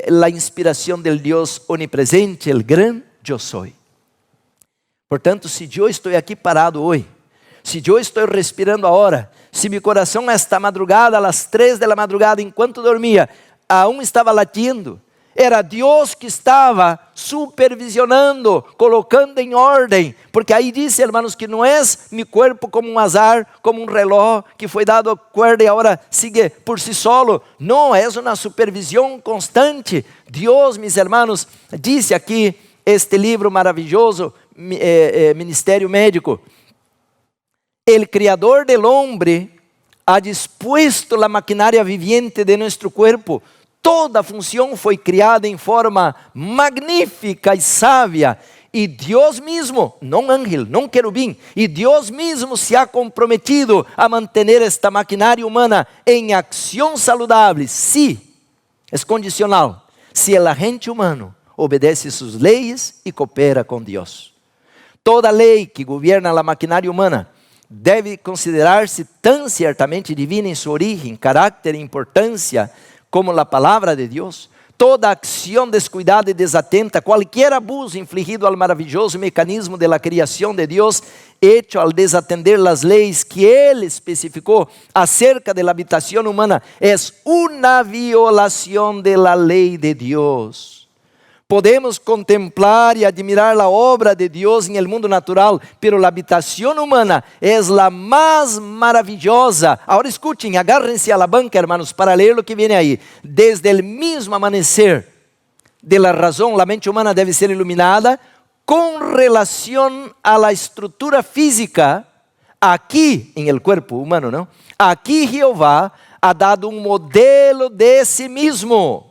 Speaker 1: la inspiración del Dios omnipresente, el gran yo soy. Por tanto, si yo estoy aquí parado hoy, si yo estoy respirando ahora, si mi corazón a esta madrugada, a las 3 de la madrugada, enquanto dormía, aún estaba latiendo, era Dios que estava supervisionando, colocando em ordem, porque aí dice, hermanos, que não é mi cuerpo como um azar, como um reloj que foi dado cuerda e agora sigue por si solo. Não, é uma supervisão constante. Deus, mis hermanos, dice aqui este livro maravilhoso, Ministério Médico: el Criador del hombre ha dispuesto la maquinaria viviente de nuestro cuerpo. Toda função foi criada em forma magnífica e sábia. E Deus mesmo, não ángel, não querubim, e Deus mesmo se ha comprometido a manter esta maquinaria humana em ação saudável. Se, é condicional, se o agente humano obedece suas leis e coopera com Deus. Toda lei que governa a maquinaria humana deve considerar-se tão certamente divina em sua origem, caráter e importância, como a palavra de Deus. Toda acção descuidada e desatenta, qualquer abuso infligido ao maravilhoso mecanismo de la criação de Deus, hecho al desatender las leis que Ele especificou acerca de la habitación humana, é uma violação de la lei de Deus. Podemos contemplar e admirar a obra de Deus em el mundo natural, pero la habitación humana es la más maravillosa. Ahora escuchen, agárrense a la banca, hermanos, para leer lo que viene ahí. Desde el mismo amanecer de la razón, la mente humana debe ser iluminada con relación a la estructura física, aquí en el cuerpo humano, ¿no? Aquí Jehová ha dado un modelo de sí mismo.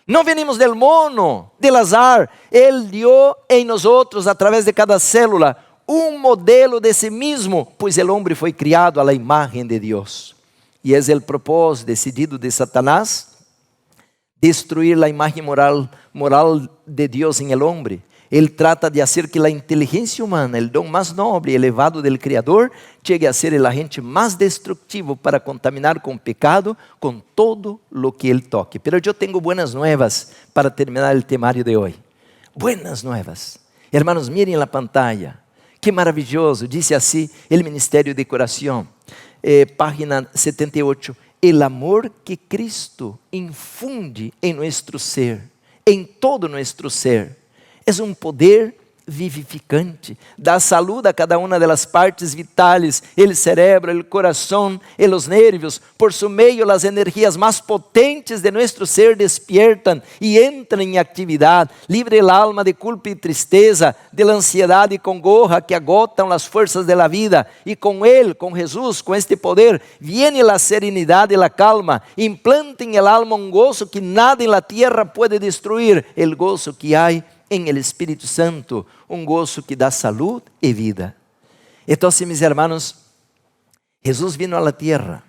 Speaker 1: Não venimos del mono, del azar. Ele dio em nosotros, a través de cada célula, um modelo de si mesmo, pois el hombre foi criado a la imagen de Deus. E é o propósito decidido de Satanás, destruir la imagen moral de Deus em el hombre. Ele trata de hacer que a inteligência humana, o dom mais nobre e elevado del Criador, chegue a ser o agente mais destrutivo para contaminar com pecado, com todo lo que ele toque. Pero eu tenho buenas nuevas para terminar o temario de hoje. Buenas nuevas. Hermanos, miren la pantalla. Que maravilhoso. Dice assim, o Ministério de Curação, página 78. El amor que Cristo infunde em nosso ser, em todo nosso ser, é um poder vivificante, dá saúde a cada una de las partes vitales, el cerebro, el corazón, los nervios. Por su medio, las energías más potentes de nuestro ser despiertan y entran en actividad. Libre el alma de culpa y tristeza, de la ansiedad y congoja que agotan las fuerzas de la vida. Y con Él, con Jesús, con este poder, viene la serenidad y la calma. Implanta en el alma un gozo que nada en la tierra puede destruir, el gozo que hay en el Espíritu Santo, un gozo que da salud y vida. Entonces, mis hermanos, Jesús vino a la tierra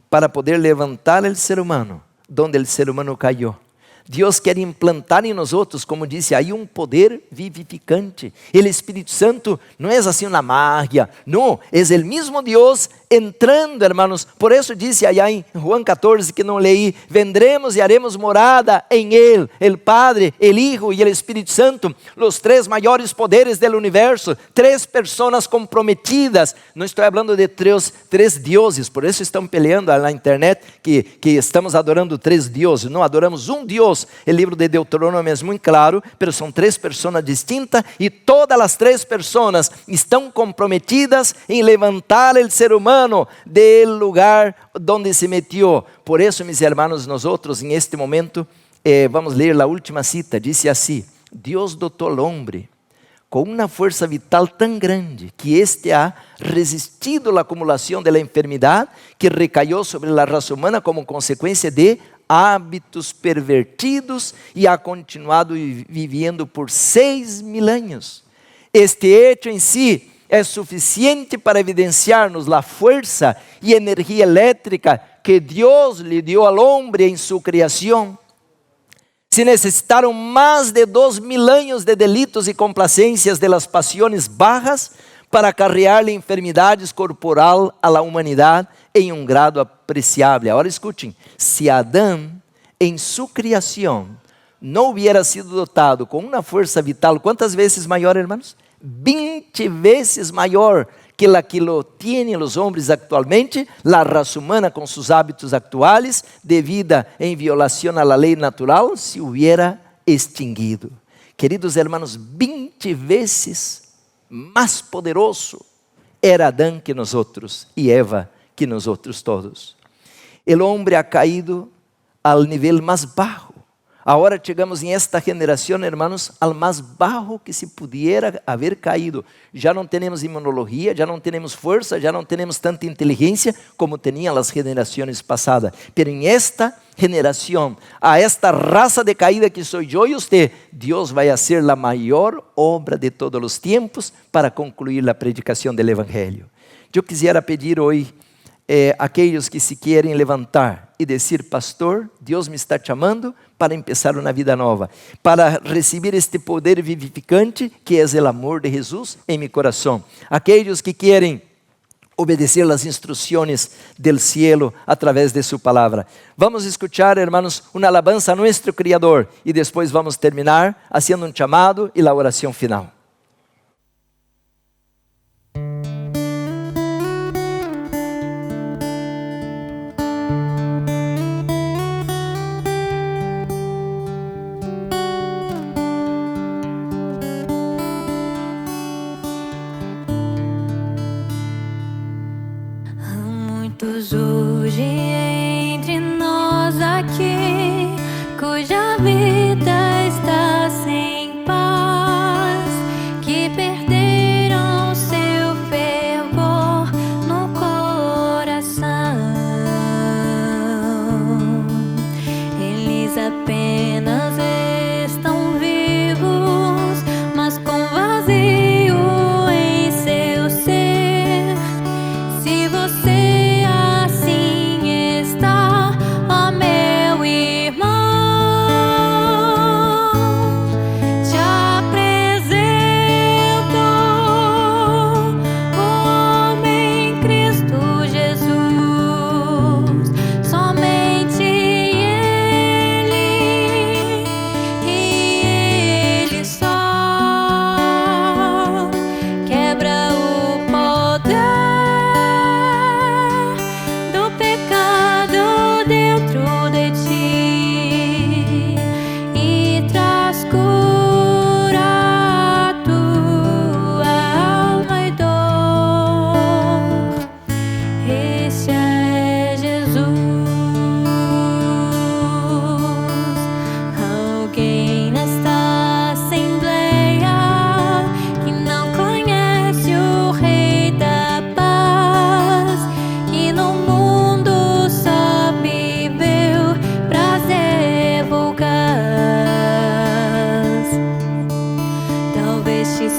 Speaker 1: para poder levantar el ser humano donde el ser humano cayó. Dios quer implantar em nós outros, como disse, aí um poder vivificante. El Espírito Santo não é assim uma magia, não, é o mesmo Deus entrando, hermanos. Por isso disse allá em Juan 14, que não leí, vendremos e haremos morada em Ele, el Padre, el Hijo e el Espírito Santo, os três maiores poderes do universo, três pessoas comprometidas. Não estou falando de três deuses, por isso estão peleando na internet que estamos adorando três deuses. Não, adoramos um Deus. O livro de Deuteronômio é muito claro, mas são três pessoas distintas e todas as três pessoas estão comprometidas em levantar o ser humano do lugar onde se metió. Por isso, mis hermanos, nós em este momento vamos ler a última cita. Diz assim: Deus dotou ao homem com uma força vital tão grande que este ha resistido à acumulação da enfermidade que recaiu sobre a raça humana como consequência de hábitos pervertidos e ha continuado vivendo por 6.000 anos. Este hecho em si é suficiente para evidenciar-nos a força e energia elétrica que Deus lhe deu ao homem em sua criação. Se necessitaram mais de 2.000 anos de delitos e complacências de las pasiones bajas para acarrear-lhe enfermidades corporal a la humanidade em um grado apreciável. Agora escutem, se Adão em sua criação não hubiera sido dotado com uma força vital, quantas vezes maior, hermanos? 20 vezes maior que la que lo tienen os homens actualmente, la raça humana com seus hábitos actuais de vida em violação a la lei natural se hubiera extinguido. Queridos hermanos, 20 vezes mais poderoso era Adão que nós outros e Eva que nós outros todos. O homem ha caído ao nível mais baixo. Agora chegamos em esta geração, hermanos, ao mais baixo que se pudiera haver caído. Já não temos imunologia, já não temos força, já não temos tanta inteligência como tinham as gerações passadas. Pero em esta geração, a esta raça decaída que sou eu e você, Deus vai fazer a maior obra de todos os tempos para concluir a predicação do Evangelho. Eu quisiera pedir hoje aqueles que se querem levantar e dizer: pastor, Deus me está chamando para começar uma vida nova, para receber este poder vivificante que é o amor de Jesus em meu coração. Aqueles que querem obedecer as instruções del cielo a través de sua palavra. Vamos escuchar, hermanos, uma alabanza a nosso Criador e depois vamos terminar haciendo um chamado e a oração final.
Speaker 2: Surge entre nós aqui, cuja vida está sem paz, que perderam seu fervor no coração. Eles apenas estão vivos, mas com vazio em seu ser. Se você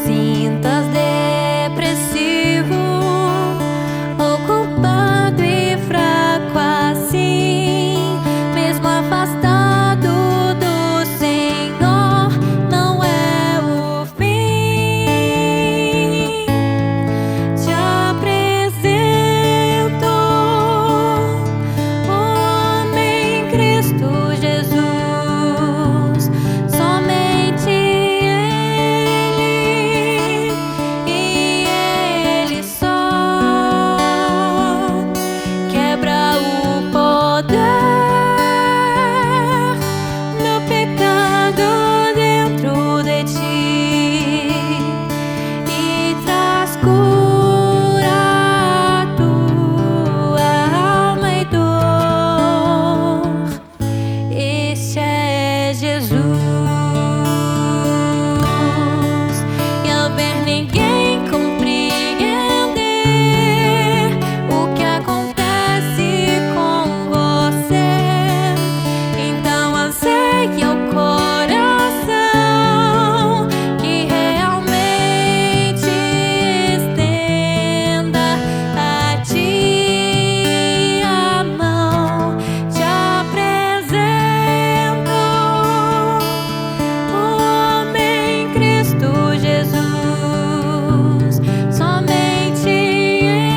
Speaker 2: sintas depressivo ou culpado e fraco assim, mesmo afastado do Senhor, não é o fim. Te apresento o homem Cristo Jesus, somente Ele e Ele só quebra o poder do pecado dentro de ti e traz cura à tua alma e dor. Este é Jesus, e ao ver ninguém compreender o que acontece com você, então anseia o coração que realmente estenda a ti a mão. Te apresento o homem Cristo Jesus, somente Ele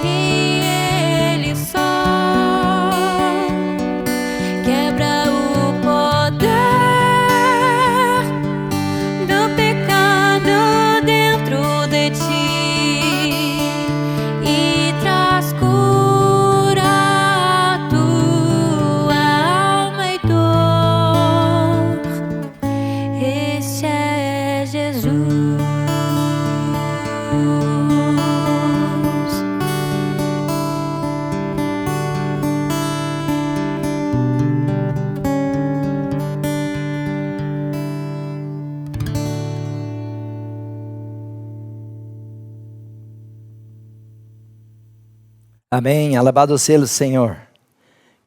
Speaker 2: e Ele só quebra o poder do pecado dentro de ti e traz cura à tua alma e dor. Este é Jesus.
Speaker 1: Amém. Alabado seja o Senhor.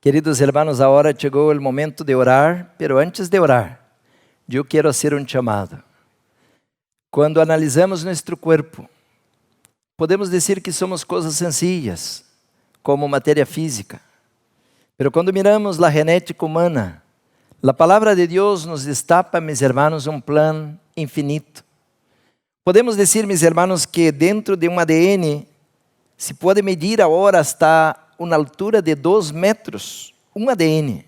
Speaker 1: Queridos hermanos, agora chegou o momento de orar, pero antes de orar, eu quero fazer um chamado. Quando analisamos nosso corpo, podemos dizer que somos coisas sencillas, como matéria física. Pero quando miramos a genética humana, a palavra de Deus nos destapa, mis hermanos, um plano infinito. Podemos dizer, mis hermanos, que dentro de um ADN se pode medir agora hasta uma altura de 2 metros, um ADN.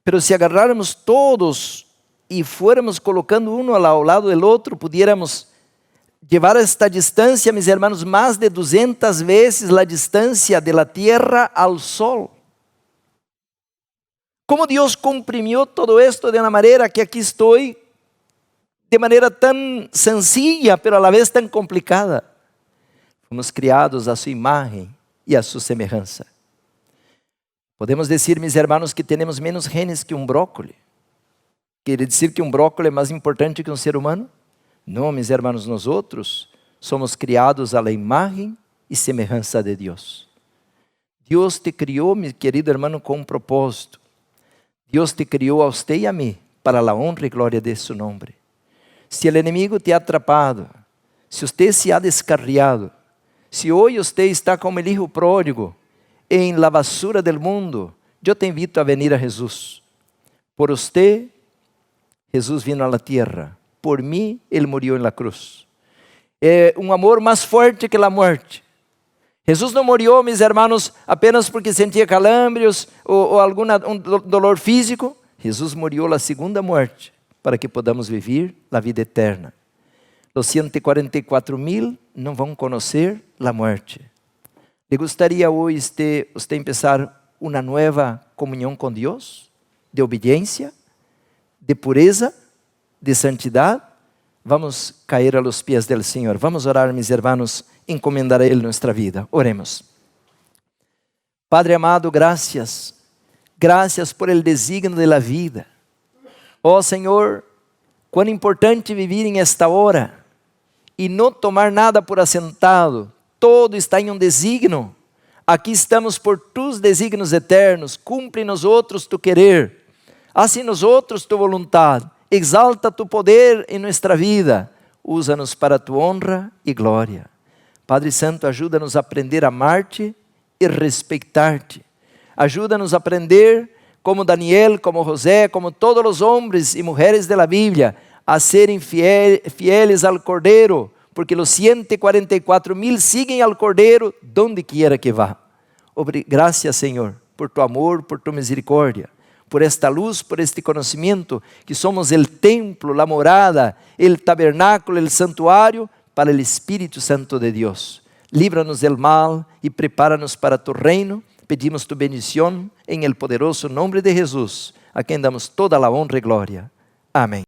Speaker 1: Pero se agarrarmos todos e fôramos colocando um ao lado do outro, pudiéramos levar esta distância, mis hermanos, mais de 200 vezes a distância da Terra ao Sol. Como Deus comprimiu todo esto de uma maneira que aqui estou, de maneira tão sencilla, pero a la vez tão complicada. Fomos criados à sua imagem e à sua semelhança. Podemos dizer, mis hermanos, que temos menos genes que um brócolis. Quer dizer que um brócolis é mais importante que um ser humano? Não, mis hermanos, nós outros somos criados à imagem e semelhança de Deus. Deus te criou, meu querido hermano, com um propósito. Deus te criou a você e a mim para a honra e glória de seu nome. Se o inimigo te ha atrapado, se você se ha descarriado, se hoje você está como o hijo pródigo em la basura del mundo, eu te invito a venir a Jesus. Por você, Jesus vino a la tierra. Por mim, Ele morreu em la cruz. É um amor mais forte que a morte. Jesus não morreu, mis hermanos, apenas porque sentia calambres ou algum dolor físico. Jesus morreu a segunda morte para que podamos viver a vida eterna. Os 144.000 não vão conhecer a morte. ¿Le gostaria hoje você empezar uma nova comunhão com Deus? De obediência, de pureza, de santidade? Vamos cair a los pies del Senhor. Vamos orar, mis hermanos, encomendar a Ele nossa vida. Oremos. Padre amado, gracias. Gracias por el designio de la vida. Oh Senhor, quão importante viver em esta hora e não tomar nada por assentado. Todo está em um desígnio. Aqui estamos por tus desígnios eternos. Cumpre nos outros tu querer. Haz em nos outros tu vontade. exalta tu poder em nossa vida, usa-nos para tu honra e glória. Padre Santo, ajuda-nos a aprender a amar-te e respeitar-te. Ajuda-nos a aprender, como Daniel, como José, como todos os homens e mulheres da Bíblia, a serem fieles ao Cordeiro, porque os 144,000 siguen al Cordeiro donde quiera que vá. Gracias, Senhor, por tu amor, por tu misericórdia, por esta luz, por este conhecimento, que somos el templo, la morada, el tabernáculo, el santuário para el Espírito Santo de Deus. Líbranos del mal e prepara-nos para tu reino. Pedimos tu bendição em el poderoso nome de Jesus, a quem damos toda a honra e glória. Amém.